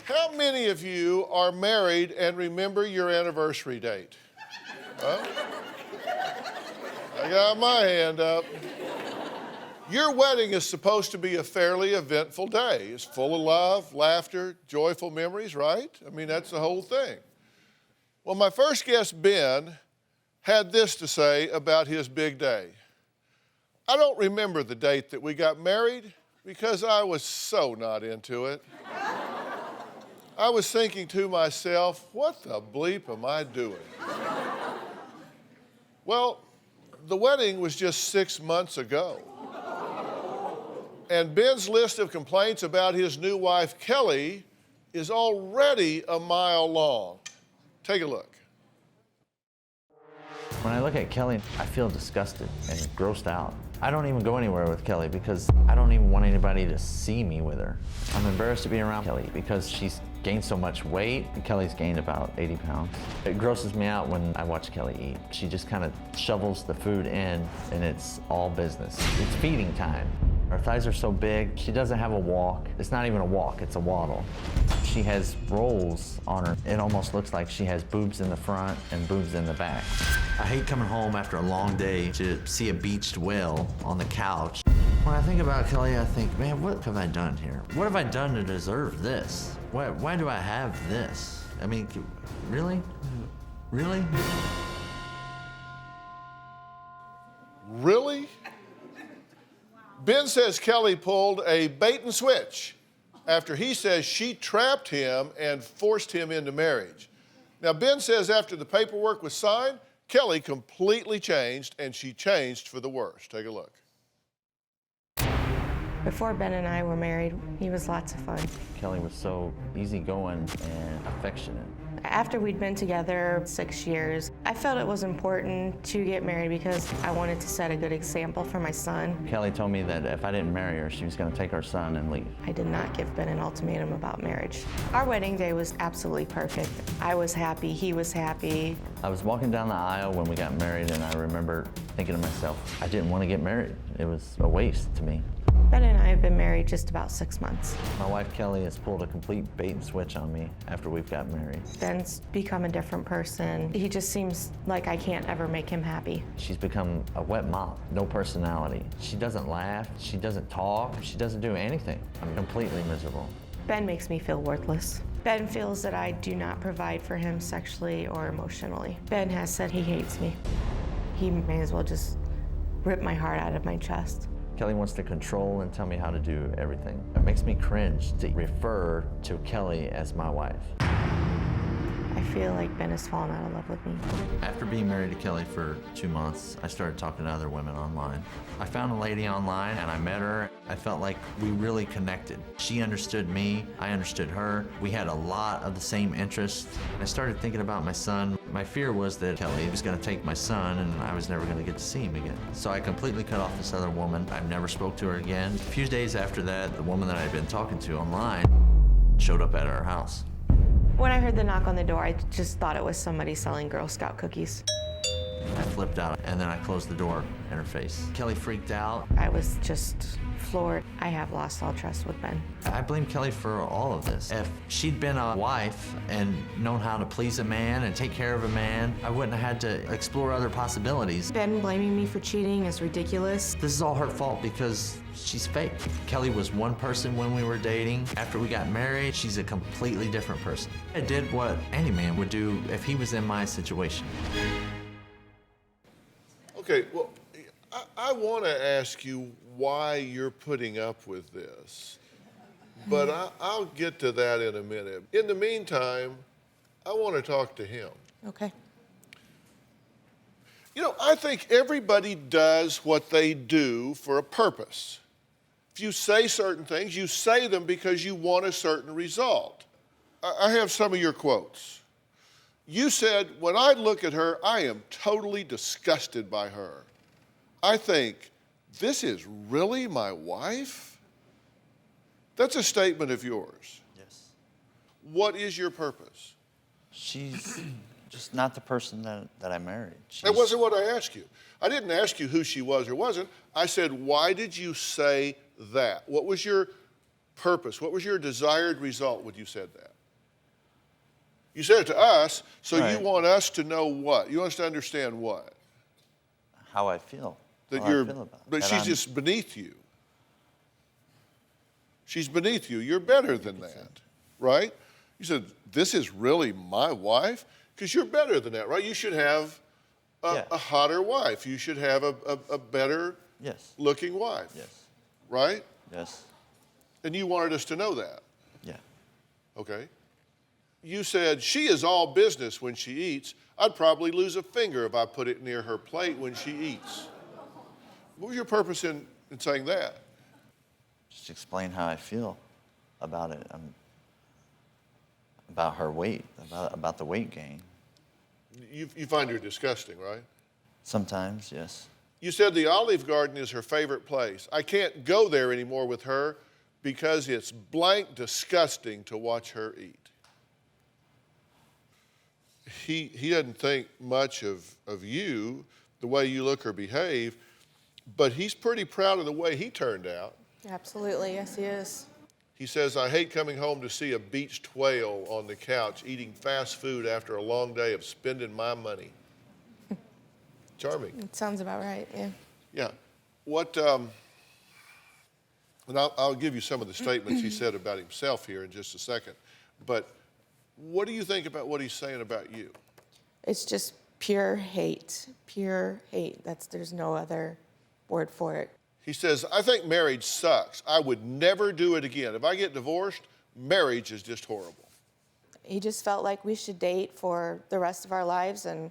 How many of you are married and remember your anniversary date? Huh? I got my hand up. Your wedding is supposed to be a fairly eventful day. It's full of love, laughter, joyful memories, right? I mean, that's the whole thing. Well, my first guest, Ben, had this to say about his big day. I don't remember the date that we got married because I was so not into it. I was thinking to myself, what the bleep am I doing? Well, the wedding was just 6 months ago. And Ben's list of complaints about his new wife, Kelly, is already a mile long. Take a look. When I look at Kelly, I feel disgusted and grossed out. I don't even go anywhere with Kelly because I don't even want anybody to see me with her. I'm embarrassed to be around Kelly because she's gained so much weight. Kelly's gained about 80 pounds. It grosses me out when I watch Kelly eat. She just kind of shovels the food in and it's all business. It's feeding time. Her thighs are so big, she doesn't have a walk. It's not even a walk, it's a waddle. She has rolls on her. It almost looks like she has boobs in the front and boobs in the back. I hate coming home after a long day to see a beached whale on the couch. When I think about Kelly, I think, man, what have I done here? What have I done to deserve this? Why do I have this? I mean, really? Really? Really? Ben says Kelly pulled a bait and switch after he says she trapped him and forced him into marriage. Now, Ben says after the paperwork was signed, Kelly completely changed, and she changed for the worse. Take a look. Before Ben and I were married, he was lots of fun. Kelly was so easygoing and affectionate. After we'd been together 6 years, I felt it was important to get married because I wanted to set a good example for my son. Kelly told me that if I didn't marry her, she was going to take our son and leave. I did not give Ben an ultimatum about marriage. Our wedding day was absolutely perfect. I was happy, he was happy. I was walking down the aisle when we got married, and I remember thinking to myself, I didn't want to get married. It was a waste to me. Ben and I have been married just about 6 months. My wife Kelly has pulled a complete bait and switch on me after we've got married. Ben's become a different person. He just seems like I can't ever make him happy. She's become a wet mop, no personality. She doesn't laugh, she doesn't talk, she doesn't do anything. I'm completely miserable. Ben makes me feel worthless. Ben feels that I do not provide for him sexually or emotionally. Ben has said he hates me. He may as well just rip my heart out of my chest. Kelly wants to control and tell me how to do everything. It makes me cringe to refer to Kelly as my wife. I feel like Ben has fallen out of love with me. After being married to Kelly for 2 months, I started talking to other women online. I found a lady online and I met her. I felt like we really connected. She understood me, I understood her. We had a lot of the same interests. I started thinking about my son. My fear was that Kelly was gonna take my son and I was never gonna get to see him again. So I completely cut off this other woman. I never spoke to her again. A few days after that, the woman that I'd been talking to online showed up at our house. When I heard the knock on the door, I just thought it was somebody selling Girl Scout cookies. I flipped out and then I closed the door in her face. Kelly freaked out. I was just floored. I have lost all trust with Ben. I blame Kelly for all of this. If she'd been a wife and known how to please a man and take care of a man, I wouldn't have had to explore other possibilities. Ben blaming me for cheating is ridiculous. This is all her fault because she's fake. Kelly was one person when we were dating. After we got married, she's a completely different person. I did what any man would do if he was in my situation. Okay, well, I want to ask you why you're putting up with this, but I'll get to that in a minute. In the meantime, I want to talk to him. Okay. You know, I think everybody does what they do for a purpose. If you say certain things, you say them because you want a certain result. I have some of your quotes. You said, when I look at her, I am totally disgusted by her. I think, this is really my wife? That's a statement of yours. Yes. What is your purpose? She's just not the person that I married. That wasn't what I asked you. I didn't ask you who she was or wasn't. I said, why did you say that? What was your purpose? What was your desired result when you said that? You said it to us, so Right. you want us to know what? You want us to understand what? How I feel. That how you're, I feel about it. but That she's I'm- just beneath you. She's beneath you. You're better than that, right? You said, this is really my wife? Because you're better than that, right? You should have Yeah. a hotter wife. You should have a better Yes. looking wife, Yes. right? Yes. And you wanted us to know that, Yeah. okay? You said, she is all business when she eats. I'd probably lose a finger if I put it near her plate when she eats. What was your purpose in saying that? Just explain how I feel about it. About her weight, about the weight gain. You find her disgusting, right? Sometimes, yes. You said the Olive Garden is her favorite place. I can't go there anymore with her because it's blank disgusting to watch her eat. He doesn't think much of you, the way you look or behave, but he's pretty proud of the way he turned out. Absolutely, yes, he is. He says, I hate coming home to see a beached whale on the couch eating fast food after a long day of spending my money. Charming. It sounds about right, yeah. Yeah. What, and I'll give you some of the statements he said about himself here in just a second, but what do you think about what he's saying about you? It's just pure hate, pure hate. There's no other word for it. He says, I think marriage sucks. I would never do it again. If I get divorced, marriage is just horrible. He just felt like we should date for the rest of our lives and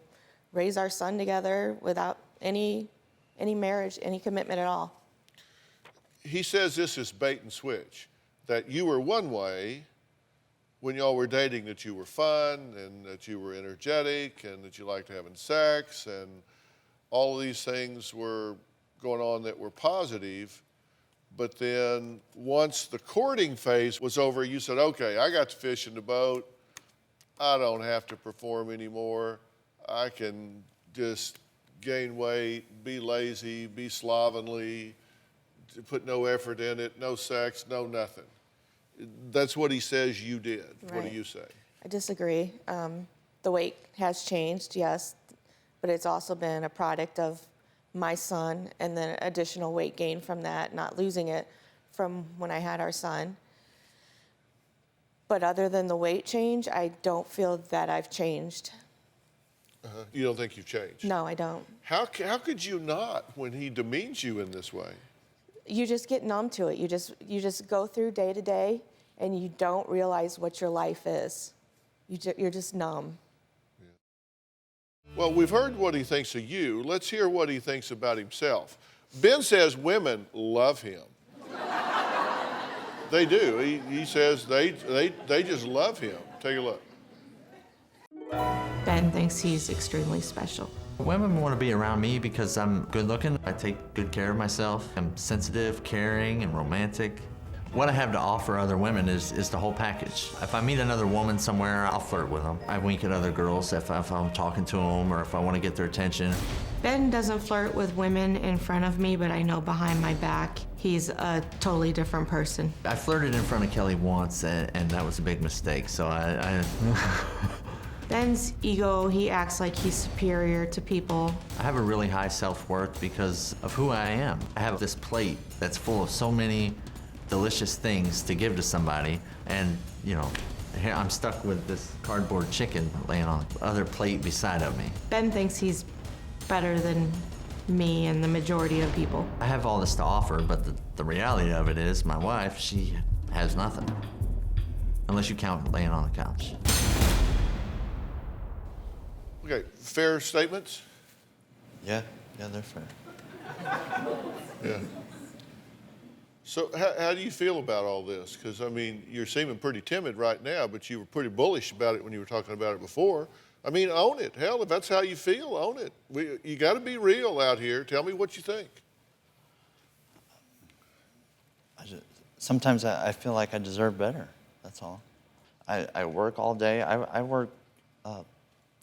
raise our son together without any marriage, any commitment at all. He says this is bait and switch, that you were one way when y'all were dating, that you were fun and that you were energetic and that you liked having sex, and all of these things were going on that were positive. But then once the courting phase was over, you said, okay, I got to fish in the boat. I don't have to perform anymore. I can just gain weight, be lazy, be slovenly, put no effort in it, no sex, no nothing. That's what he says you did. Right. What do you say? I disagree. The weight has changed, yes, but it's also been a product of my son and then additional weight gain from that, not losing it from when I had our son. But other than the weight change, I don't feel that I've changed. You don't think you've changed? No, I don't. How could you not when he demeans you in this way? You just get numb to it. You just go through day to day, and you don't realize what your life is. You're just numb. Well, we've heard what he thinks of you. Let's hear what he thinks about himself. Ben says women love him. They do. He says they just love him. Take a look. Ben thinks he's extremely special. Women want to be around me because I'm good looking. I take good care of myself. I'm sensitive, caring, and romantic. What I have to offer other women is the whole package. If I meet another woman somewhere, I'll flirt with them. I wink at other girls if I'm talking to them or if I want to get their attention. Ben doesn't flirt with women in front of me, but I know behind my back, he's a totally different person. I flirted in front of Kelly once, and that was a big mistake, so I Ben's ego, he acts like he's superior to people. I have a really high self-worth because of who I am. I have this plate that's full of so many delicious things to give to somebody, and here I'm stuck with this cardboard chicken laying on the other plate beside of me. Ben thinks he's better than me and the majority of people. I have all this to offer, but the reality of it is my wife, she has nothing. Unless you count laying on the couch. Okay, fair statements? Yeah, they're fair. Yeah. So how do you feel about all this? Because, I mean, you're seeming pretty timid right now, but you were pretty bullish about it when you were talking about it before. I mean, own it. Hell, if that's how you feel, own it. You got to be real out here. Tell me what you think. Sometimes I feel like I deserve better, that's all. I work all day. I work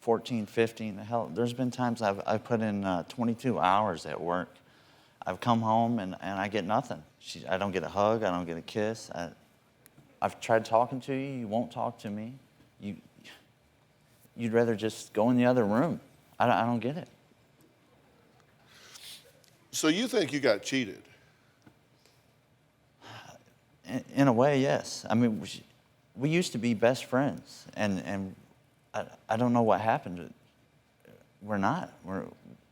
14, 15, hell, there's been times I've put in 22 hours at work. I've come home and I get nothing. I don't get a hug, I don't get a kiss. I've tried talking to you. You won't talk to me. You'd rather just go in the other room. I don't get it. So you think you got cheated? In a way, yes. I mean, we used to be best friends, and I don't know what happened. We're not.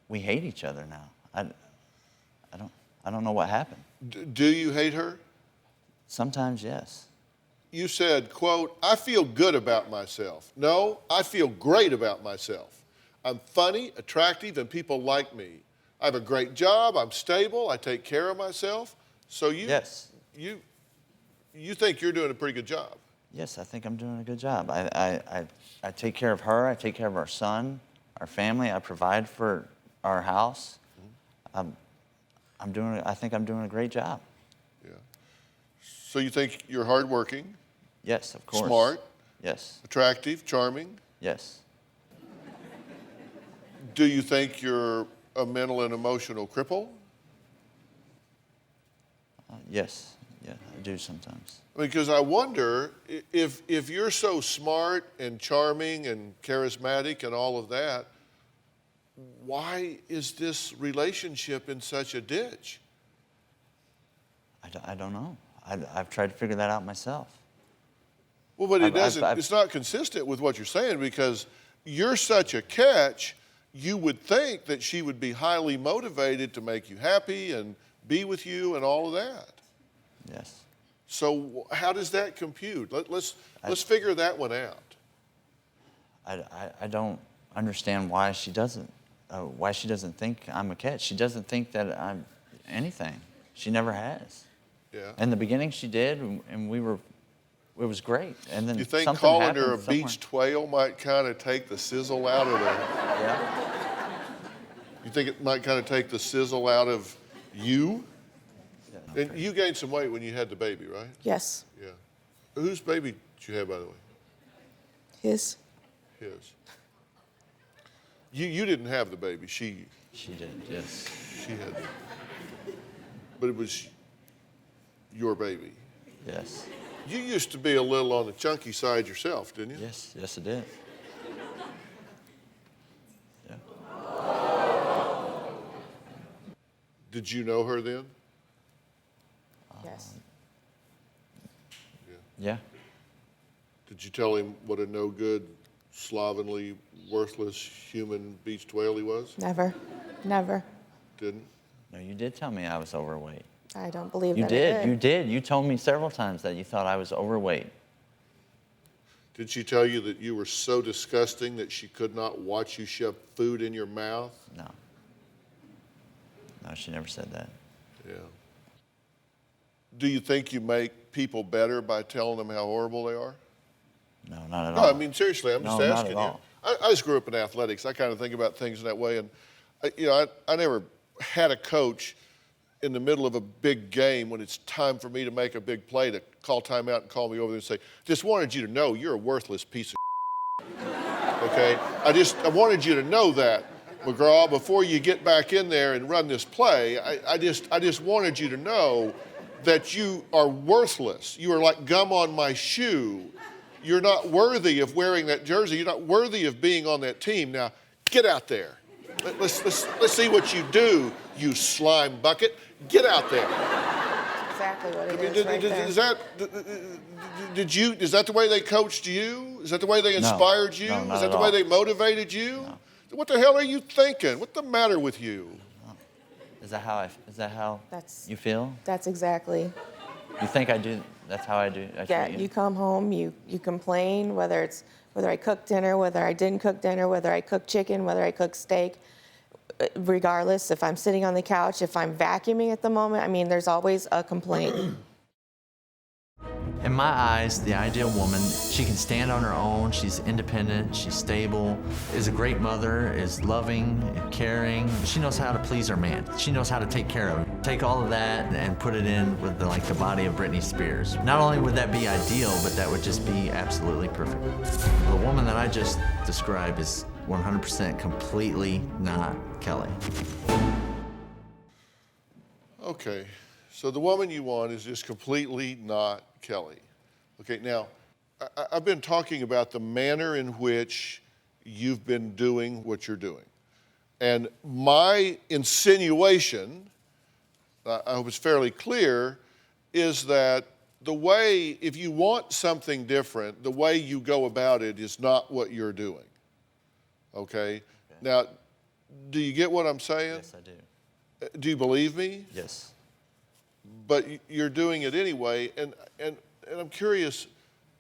We hate each other now. I don't know what happened. Do you hate her? Sometimes, yes. You said, quote, I feel good about myself. No, I feel great about myself. I'm funny, attractive, and people like me. I have a great job, I'm stable, I take care of myself. So Yes. You think you're doing a pretty good job? Yes, I think I'm doing a good job. I take care of her, I take care of our son, our family, I provide for our house. I think I'm doing a great job. Yeah. So you think you're hardworking? Yes, of course. Smart? Yes. Attractive, charming? Yes. Do you think you're a mental and emotional cripple? Yes. Yeah, I do sometimes. Because I wonder if you're so smart and charming and charismatic and all of that, why is this relationship in such a ditch? I don't know. I've tried to figure that out myself. Well, but it doesn't. I've- It's not consistent with what you're saying because you're such a catch. You would think that she would be highly motivated to make you happy and be with you and all of that. Yes. So how does that compute? Let's figure that one out. I don't understand why she doesn't think I'm a catch. She doesn't think that I'm anything. She never has. Yeah. In the beginning, she did, and it was great. And then You think something calling happened her a somewhere. beach twale might kind of take the sizzle out of the? Yeah. You think it might kind of take the sizzle out of you? Yeah. And you gained some weight when you had the baby, right? Yes. Yeah. Whose baby did you have, by the way? His. His. You didn't have the baby. She She did. Yes. had it. But it was your baby. Yes. You used to be a little on the chunky side yourself, didn't you? Yes. Yes, it did. Yeah. Did you know her then? Yes. Yeah. Did you tell him what a no good, slovenly, worthless human beach whale he was? Never. Never. Didn't? No, you did tell me I was overweight. I don't believe You that did. I You did. You told me several times that you thought I was overweight. Did she tell you that you were so disgusting that she could not watch you shove food in your mouth? No. No, she never said that. Yeah. Do you think you make people better by telling them how horrible they are? No, not at No, all. I mean, seriously, I'm just No, not asking at you. all. I just grew up in athletics. I kind of think about things in that way. And, I never had a coach in the middle of a big game when it's time for me to make a big play to call timeout and call me over there and say, just wanted you to know you're a worthless piece of okay? I wanted you to know that, McGraw, before you get back in there and run this play. I just wanted you to know that you are worthless. You are like gum on my shoe. You're not worthy of wearing that jersey. You're not worthy of being on that team. Now, get out there. Let's see what you do, you slime bucket. Get out there. Exactly what it is right there. Is that the way they coached you? Is that the way they inspired you? No, not Is that at the way all. they motivated you? No. What the hell are you thinking? What's the matter with you? Is that how That's- you feel? That's exactly. You think I do? That's how I do. I Yeah, treat you come home, you complain, whether I cooked dinner, whether I didn't cook dinner, whether I cooked chicken, whether I cooked steak. Regardless, if I'm sitting on the couch, if I'm vacuuming at the moment, I mean, there's always a complaint. In my eyes, the ideal woman, she can stand on her own, she's independent, she's stable, is a great mother, is loving and caring. She knows how to please her man. She knows how to take care of him. Take all of that and put it in with the body of Britney Spears. Not only would that be ideal, but that would just be absolutely perfect. The woman that I just described is 100% completely not Kelly. Okay, so the woman you want is just completely not Kelly. Okay, now, I've been talking about the manner in which you've been doing what you're doing. And my insinuation, I was fairly clear, is that the way, if you want something different, the way you go about it is not what you're doing. Okay? Now, do you get what I'm saying? Yes, I do. Do you believe me? Yes. But you're doing it anyway, and I'm curious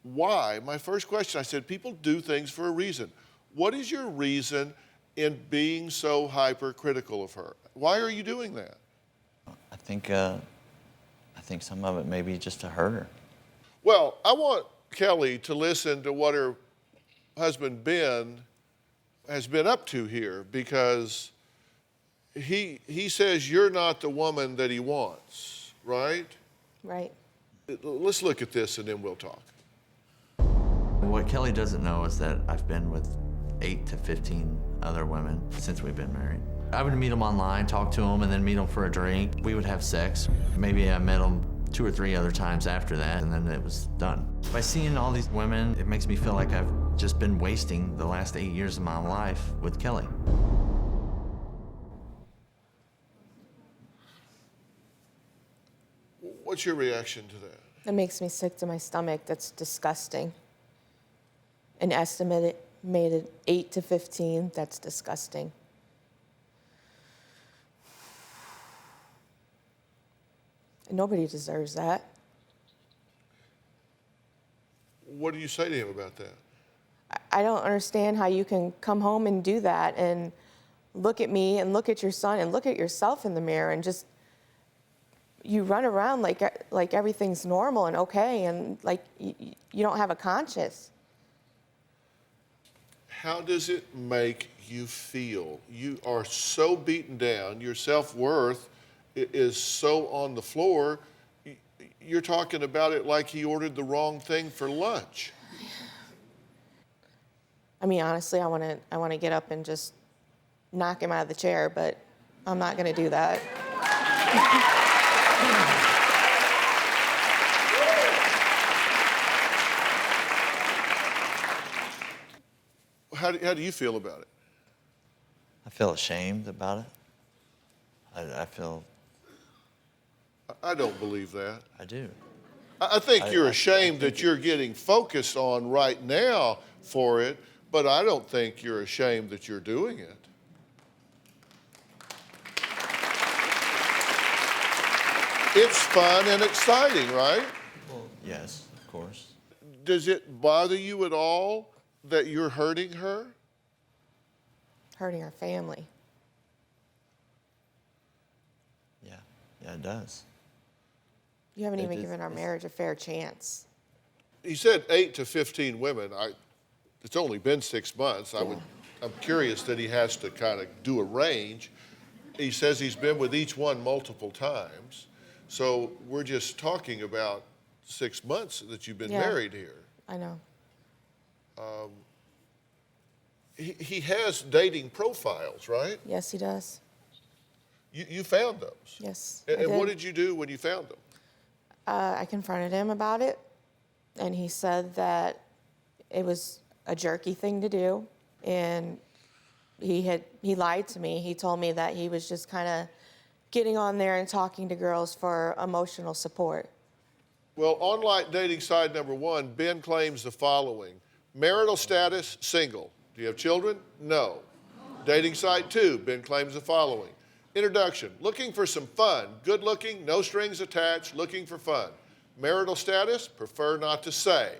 why. My first question, I said, people do things for a reason. What is your reason in being so hypercritical of her? Why are you doing that? I think some of it may be just to hurt her. Well, I want Kelly to listen to what her husband Ben has been up to here, because he says you're not the woman that he wants, right? Right. Let's look at this and then we'll talk. What Kelly doesn't know is that I've been with 8 to 15 other women since we've been married. I would meet them online, talk to them, and then meet them for a drink. We would have sex. Maybe I met them 2 or 3 other times after that, and then it was done. By seeing all these women, it makes me feel like I've just been wasting the last 8 years of my life with Kelly. What's your reaction to that? That makes me sick to my stomach. That's disgusting. An estimated made it 8 to 15. That's disgusting. Nobody deserves that. What do you say to him about that? I don't understand how you can come home and do that and look at me and look at your son and look at yourself in the mirror and just, you run around like everything's normal and okay, and like you don't have a conscience. How does it make you feel? You are so beaten down, your self-worth is so on the floor, you're talking about it like he ordered the wrong thing for lunch. I mean, honestly, I want to get up and just knock him out of the chair, but I'm not going to do that. How do you feel about it? I feel ashamed about it. I feel. I don't believe that. I do. I think you're I ashamed think that you're getting focused on right now for it, but I don't think you're ashamed that you're doing it. It's fun and exciting, right? Well, yes, of course. Does it bother you at all that you're hurting her? Hurting our family. Yeah, it does. You haven't even is- given our marriage a fair chance. He said 8 to 15 women. It's only been 6 months. I'm curious that he has to kind of do a range. He says he's been with each one multiple times. So we're just talking about 6 months that you've been Yeah. married here. I know. He has dating profiles, right? Yes, he does. You found those. Yes. And I what did you do when you found them? I confronted him about it, and he said that it was a jerky thing to do, and he lied to me. He told me that he was just kind of getting on there and talking to girls for emotional support. Well, online dating site number 1, Ben claims the following. Marital status, single. Do you have children? No. Dating site 2, Ben claims the following. Introduction, looking for some fun, good looking, no strings attached, looking for fun. Marital status, prefer not to say.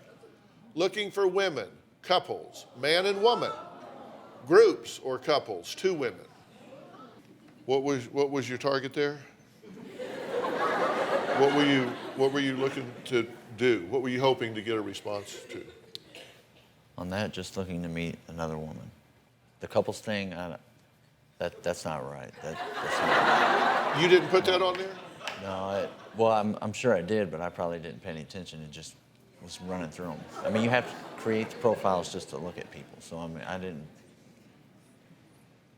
Looking for women, couples, man and woman. Groups or couples, 2 women. What was your target there? What were you looking to do? What were you hoping to get a response to? On that, just looking to meet another woman. The couples thing, that's not right. That's not right. You didn't put that on there? No, I'm sure I did, but I probably didn't pay any attention and just was running through them. I mean, you have to create the profiles just to look at people. So I mean, I didn't.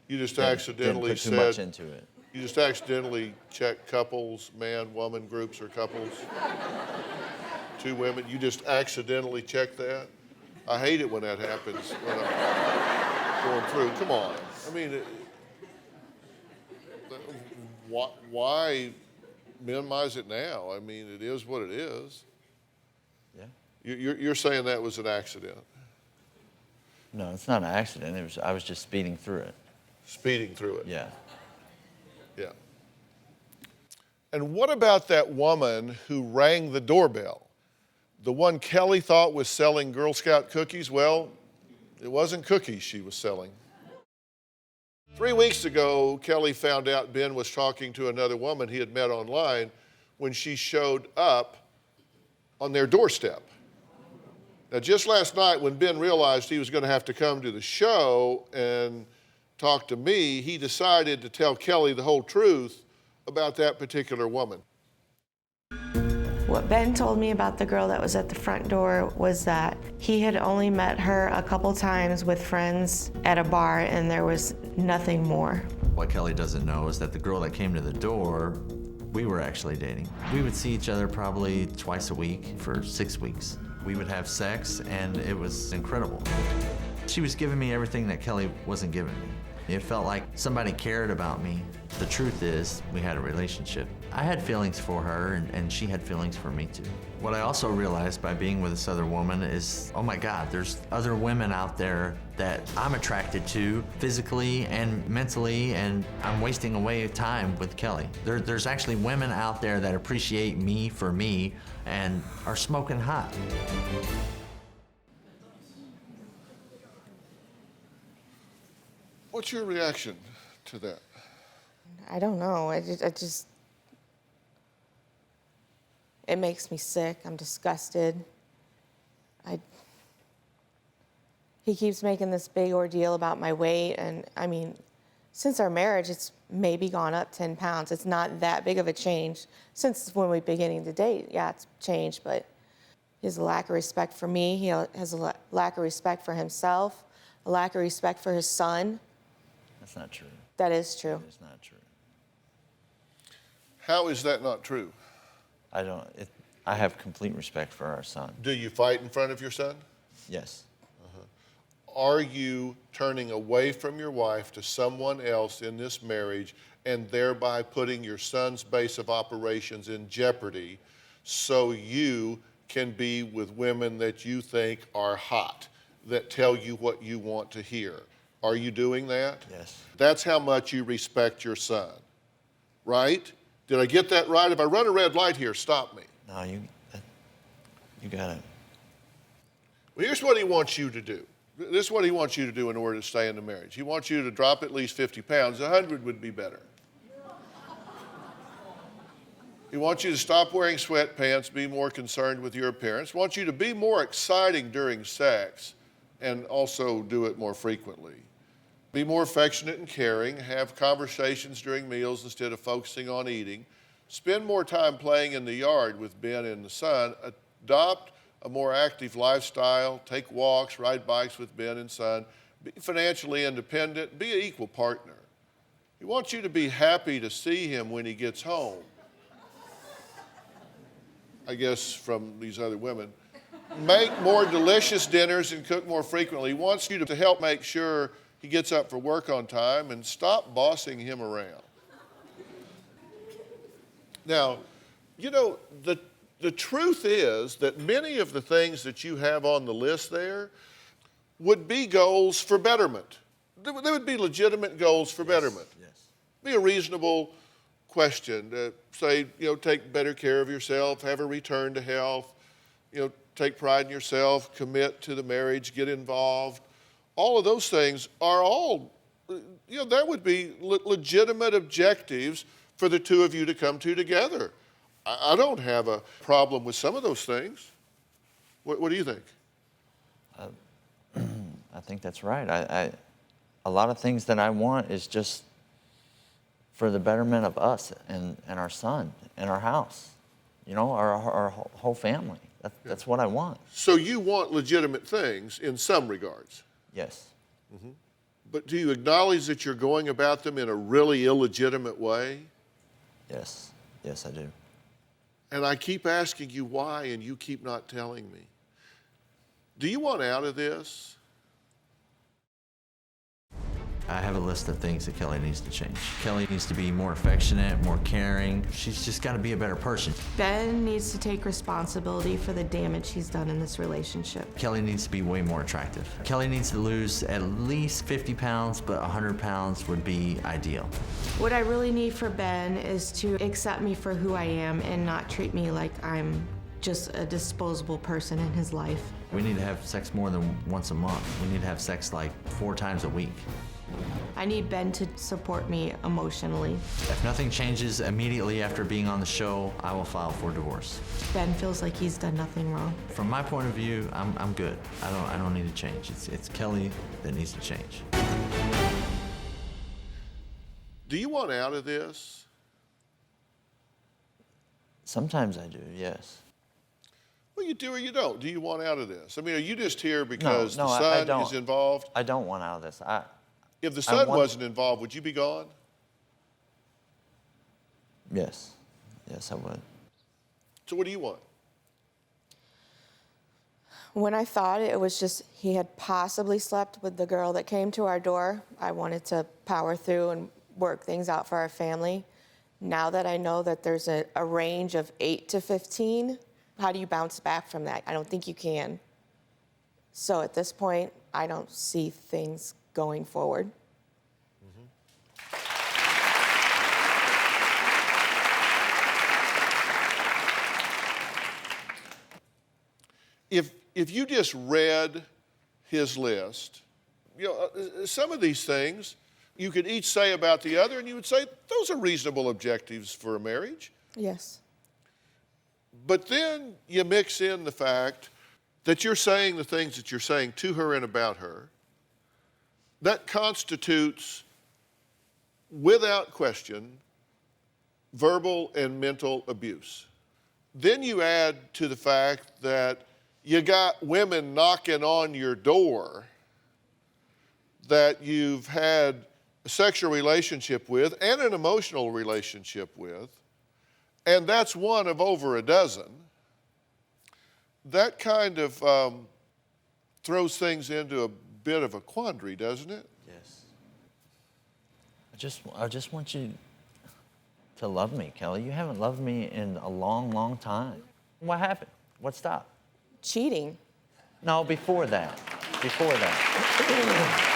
You just didn't accidentally put too much said, into it. you just accidentally checked couples, man, woman, groups, or couples two women, you just accidentally check that? I hate it when that happens when I'm going through. Come on. I mean, why minimize it now? I mean, it is what it is. Yeah. You're saying that was an accident? No, it's not an accident. I was just speeding through it. Speeding through it? Yeah. Yeah. And what about that woman who rang the doorbell? The one Kelly thought was selling Girl Scout cookies? Well, it wasn't cookies she was selling. 3 weeks ago, Kelly found out Ben was talking to another woman he had met online when she showed up on their doorstep. Now, just last night, when Ben realized he was going to have to come to the show and talk to me, he decided to tell Kelly the whole truth about that particular woman. What Ben told me about the girl that was at the front door was that he had only met her a couple times with friends at a bar, and there was nothing more. What Kelly doesn't know is that the girl that came to the door, we were actually dating. We would see each other probably twice a week for 6 weeks. We would have sex, and it was incredible. She was giving me everything that Kelly wasn't giving me. It felt like somebody cared about me. The truth is, we had a relationship. I had feelings for her, and she had feelings for me too. What I also realized by being with this other woman is, oh my God, there's other women out there that I'm attracted to physically and mentally, and I'm wasting away time with Kelly. There's actually women out there that appreciate me for me and are smoking hot. What's your reaction to that? I don't know. I just, it makes me sick. I'm disgusted. He keeps making this big ordeal about my weight, and I mean, since our marriage, it's maybe gone up 10 pounds. It's not that big of a change since when we beginning to date. Yeah, it's changed, but he has a lack of respect for me. He has a lack of respect for himself, a lack of respect for his son. That's not true. That is true. It's not true. How is that not true? I have complete respect for our son. Do you fight in front of your son? Yes. Are you turning away from your wife to someone else in this marriage and thereby putting your son's base of operations in jeopardy so you can be with women that you think are hot, that tell you what you want to hear? Are you doing that? Yes. That's how much you respect your son, right? Did I get that right? If I run a red light here, stop me. No, you got it. Well, here's what he wants you to do. This is what he wants you to do in order to stay in the marriage. He wants you to drop at least 50 pounds. 100 would be better. He wants you to stop wearing sweatpants, be more concerned with your appearance. He wants you to be more exciting during sex and also do it more frequently. Be more affectionate and caring. Have conversations during meals instead of focusing on eating. Spend more time playing in the yard with Ben and the son. Adopt a more active lifestyle. Take walks, ride bikes with Ben and son. Be financially independent. Be an equal partner. He wants you to be happy to see him when he gets home. I guess from these other women. Make more delicious dinners and cook more frequently. He wants you to help make sure he gets up for work on time and stop bossing him around. Now, you know, the truth is that many of the things that you have on the list there would be goals for betterment. They would be legitimate goals for betterment. Yes. Be a reasonable question to say, you know, take better care of yourself, have a return to health, you know, take pride in yourself, commit to the marriage, get involved. All of those things are all, you know, that would be legitimate objectives for the two of you to come to together. I don't have a problem with some of those things. What do you think? I think that's right. A lot of things that I want is just for the betterment of us and our son and our house, you know, our whole family. That's what I want. So you want legitimate things in some regards. Yes. Mm-hmm. But do you acknowledge that you're going about them in a really illegitimate way? Yes. Yes, I do. And I keep asking you why, and you keep not telling me. Do you want out of this? I have a list of things that Kelly needs to change. Kelly needs to be more affectionate, more caring. She's just got to be a better person. Ben needs to take responsibility for the damage he's done in this relationship. Kelly needs to be way more attractive. Kelly needs to lose at least 50 pounds, but 100 pounds would be ideal. What I really need for Ben is to accept me for who I am and not treat me like I'm just a disposable person in his life. We need to have sex more than once a month. We need to have sex like 4 times a week. I need Ben to support me emotionally. If nothing changes immediately after being on the show, I will file for divorce. Ben feels like he's done nothing wrong. From my point of view, I'm good. I don't need to change. It's Kelly that needs to change. Do you want out of this? Sometimes I do, yes. Well, you do or you don't. Do you want out of this? I mean, are you just here because No, the I son don't. is involved? I don't want out of this. If the son wasn't involved, would you be gone? Yes. Yes, I would. So what do you want? When I thought it was just he had possibly slept with the girl that came to our door, I wanted to power through and work things out for our family. Now that I know that there's a range of 8 to 15, how do you bounce back from that? I don't think you can. So at this point, I don't see things going forward. If you just read his list, you know, some of these things you could each say about the other, and you would say, those are reasonable objectives for a marriage. Yes. But then you mix in the fact that you're saying the things that you're saying to her and about her. That constitutes, without question, verbal and mental abuse. Then you add to the fact that you got women knocking on your door that you've had a sexual relationship with and an emotional relationship with, and that's one of over a dozen. That kind of throws things into a bit of a quandary, doesn't it? Yes. I just want you to love me, Kelly. You haven't loved me in a long, long time. What happened? What stopped? Cheating. No, before that. Before that.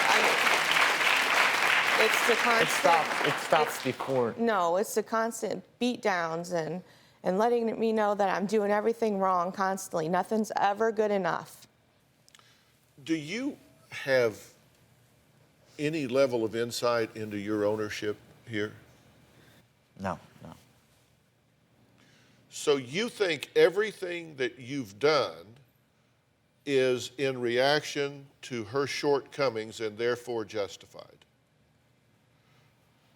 It's the constant. It stops before. No, it's the constant beat downs and letting me know that I'm doing everything wrong constantly. Nothing's ever good enough. Do you have any level of insight into your ownership here? No. So you think everything that you've done is in reaction to her shortcomings and therefore justified?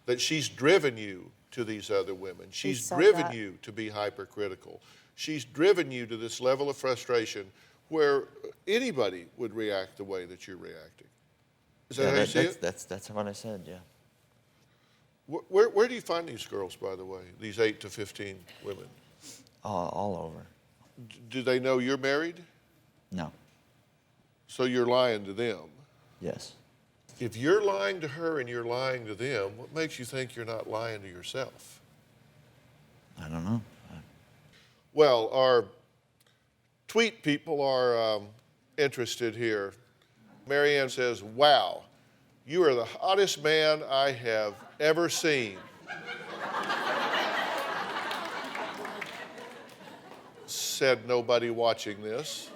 That she's driven you to these other women. She's driven you to be hypercritical. She's driven you to this level of frustration where anybody would react the way that you're reacting. Is that how you see it? That's what I said, yeah. Where do you find these girls, by the way, these 8 to 15 women? All over. Do they know you're married? No. So you're lying to them. Yes. If you're lying to her and you're lying to them, what makes you think you're not lying to yourself? I don't know. Well, our tweet people are interested here. Marianne says, wow, you are the hottest man I have ever seen. Said nobody watching this.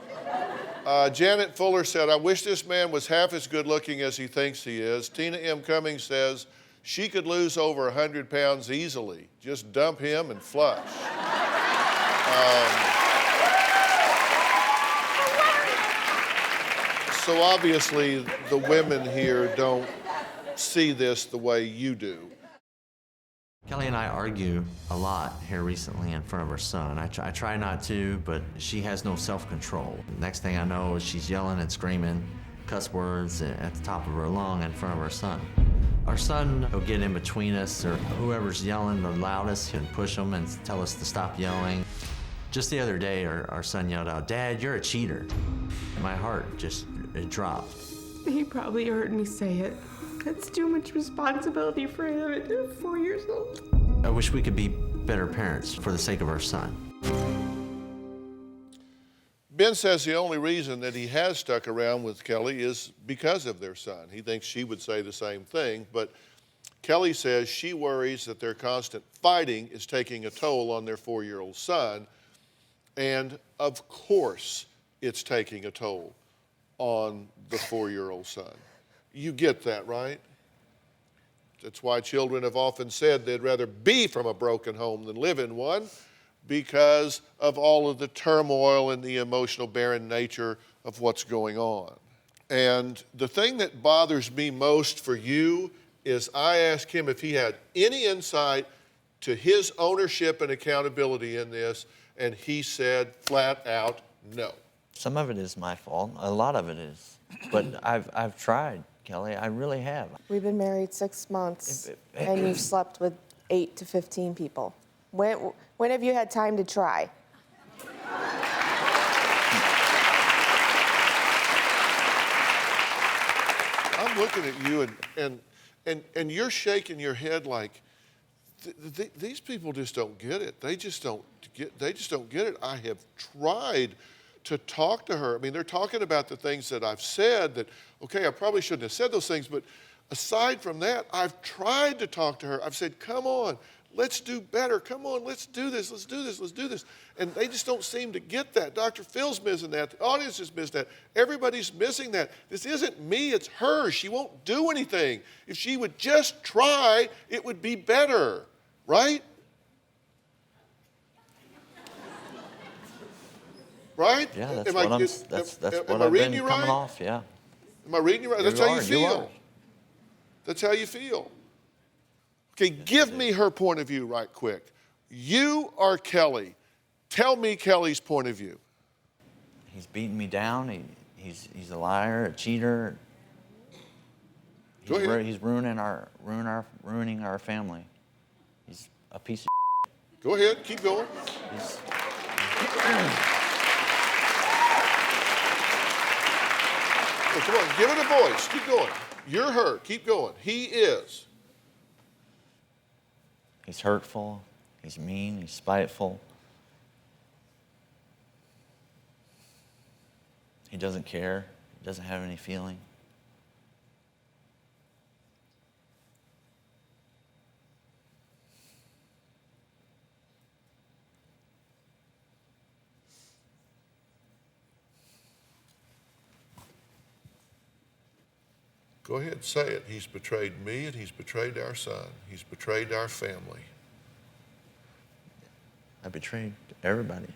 Janet Fuller said, I wish this man was half as good looking as he thinks he is. Tina M. Cummings says, she could lose over 100 pounds easily. Just dump him and flush. So obviously the women here don't see this the way you do. Kelly and I argue a lot here recently in front of her son. I try not to, but she has no self-control. Next thing I know is she's yelling and screaming cuss words at the top of her lung in front of her son. Our son will get in between us, or whoever's yelling the loudest can push them and tell us to stop yelling. Just the other day, our son yelled out, "Dad, you're a cheater." My heart it dropped. He probably heard me say it. That's too much responsibility for him at 4 years old. I wish we could be better parents for the sake of our son. Ben says the only reason that he has stuck around with Kelly is because of their son. He thinks she would say the same thing, but Kelly says she worries that their constant fighting is taking a toll on their 4-year-old son, and of course it's taking a toll on the 4-year-old son. You get that, right? That's why children have often said they'd rather be from a broken home than live in one, because of all of the turmoil and the emotional barren nature of what's going on. And the thing that bothers me most for you is I asked him if he had any insight to his ownership and accountability in this, and he said flat out no. Some of it is my fault. A lot of it is. But I've tried, Kelly. I really have. We've been married 6 months, and you've slept with 8 to 15 people. When have you had time to try? I'm looking at you, and you're shaking your head like these people just don't get it. They just don't get it. I have tried to talk to her. I mean, they're talking about the things that I've said that, okay, I probably shouldn't have said those things, but aside from that, I've tried to talk to her. I've said, come on, let's do better. Come on, let's do this, let's do this, let's do this. And they just don't seem to get that. Dr. Phil's missing that. The audience is missing that. Everybody's missing that. This isn't me, it's her. She won't do anything. If she would just try, it would be better, right? Right? Yeah, that's Am what I- I'm. is- That's am what I I've reading been you coming right? off. Yeah. Am I reading you right? That's You how you are, you feel. are. That's how you feel. Okay, give me her point of view right quick. You are Kelly. Tell me Kelly's point of view. He's beating me down. He's a liar, a cheater. Go ahead. He's ruining our family. He's a piece of. Go ahead, keep going. He's, Oh, come on, give it a voice. Keep going. You're her. Keep going. He is. he's hurtful. He's mean. He's spiteful. He doesn't care. He doesn't have any feeling. Go ahead, say it. He's betrayed me and he's betrayed our son. He's betrayed our family. I betrayed everybody.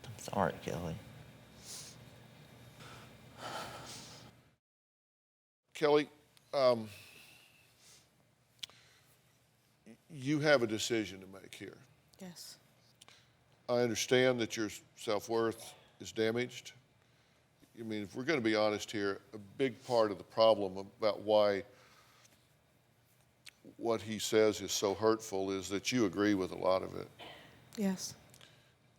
I'm sorry, Kelly. Kelly, you have a decision to make here. Yes. I understand that your self-worth is damaged. I mean, if we're going to be honest here, a big part of the problem about why what he says is so hurtful is that you agree with a lot of it. Yes.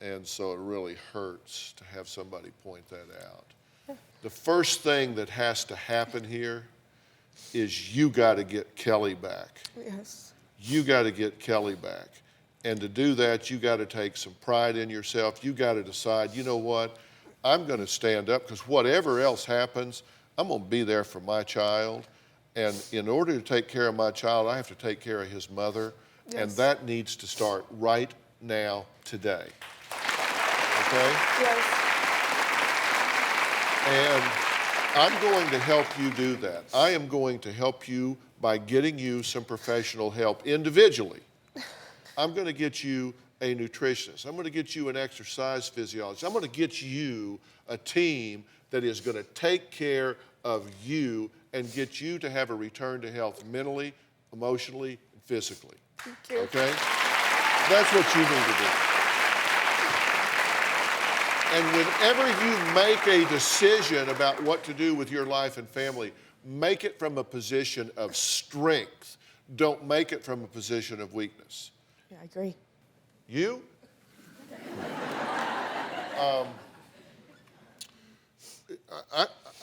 And so it really hurts to have somebody point that out. The first thing that has to happen here is you got to get Kelly back. Yes. You got to get Kelly back. And to do that, you got to take some pride in yourself. You got to decide, you know what? I'm going to stand up because whatever else happens, I'm going to be there for my child. And in order to take care of my child, I have to take care of his mother. Yes. And that needs to start right now, today. Okay? Yes. And I'm going to help you do that. I am going to help you by getting you some professional help individually. I'm going to get you a nutritionist. I'm going to get you an exercise physiologist. I'm going to get you a team that is going to take care of you and get you to have a return to health mentally, emotionally, and physically. Thank you. Okay? That's what you need to do. And whenever you make a decision about what to do with your life and family, make it from a position of strength. Don't make it from a position of weakness. Yeah, I agree. You?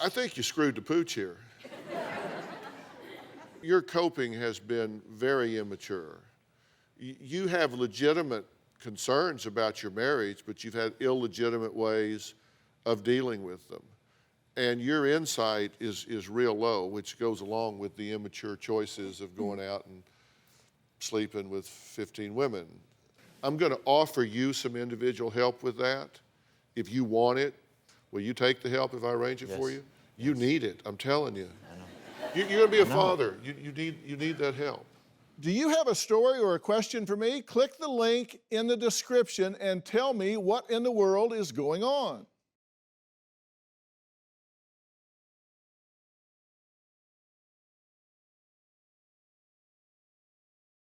I think you screwed the pooch here. Your coping has been very immature. You have legitimate concerns about your marriage, but you've had illegitimate ways of dealing with them. And your insight is real low, which goes along with the immature choices of going out and sleeping with 15 women. I'm going to offer you some individual help with that. If you want it, will you take the help if I arrange it for you? You need it, I'm telling you. You're going to be a father. You need that help. Do you have a story or a question for me? Click the link in the description and tell me what in the world is going on.